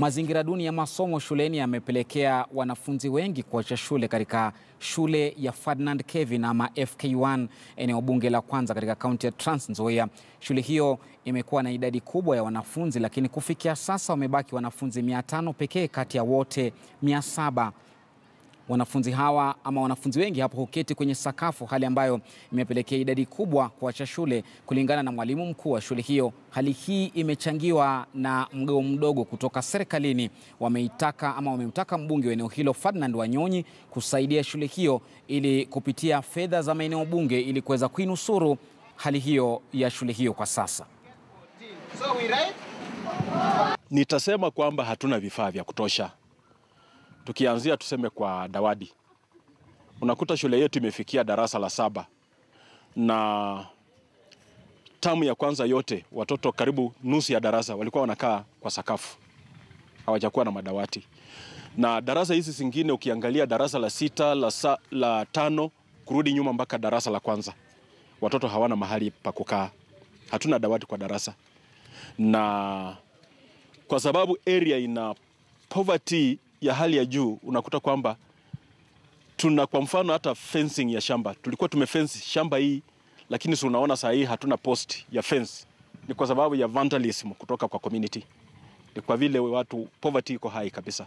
Mazingira duni ya masomo shuleni yamepelekea wanafunzi wengi kuacha shule katika shule ya Ferdinand Kevin ama FK1 eneo bunge la kwanza katika kaunti ya Trans-Nzoia. Shule hiyo imekuwa na idadi kubwa ya wanafunzi, lakini kufikia sasa wamebaki wanafunzi 500 pekee kati ya wote 700. Wanafunzi hawa ama wanafunzi wengi hapo huketi kwenye sakafu, hali ambayo imepelekea idadi kubwa kuacha shule. Kulingana na mwalimu mkuu wa shule hiyo, hali hii imechangiwa na mgao mdogo kutoka serikalini. Wamemtaka mbunge wa eneo hilo Ferdinand Wanyonyi kusaidia shule hiyo ili kupitia fedha za maeneo bunge ili kuweza kuinusuru hali hiyo ya shule hiyo kwa sasa. Nitasema kwamba hatuna vifaa vya kutosha. Tukianzia tuseme kwa dawati. Unakuta shule yetu imefikia darasa la 7. Na tamu ya kwanza yote watoto karibu nusu ya darasa walikuwa wanakaa kwa sakafu. Hawajakuwa na madawati. Na darasa hizi zingine ukiangalia darasa la 6, la 5 kurudi nyuma mpaka darasa la kwanza. Watoto hawana mahali pa kukaa. Hatuna dawati kwa darasa. Na kwa sababu area ina poverty ya hali ya juu, unakuta kwamba tuna kwa mfano hata fencing ya shamba. Tulikuwa tumefence shamba hii, lakini unaona saa hii hatuna post ya fence. Ni kwa sababu ya vandalism kutoka kwa community. Ni kwa vile watu poverty iko high kabisa.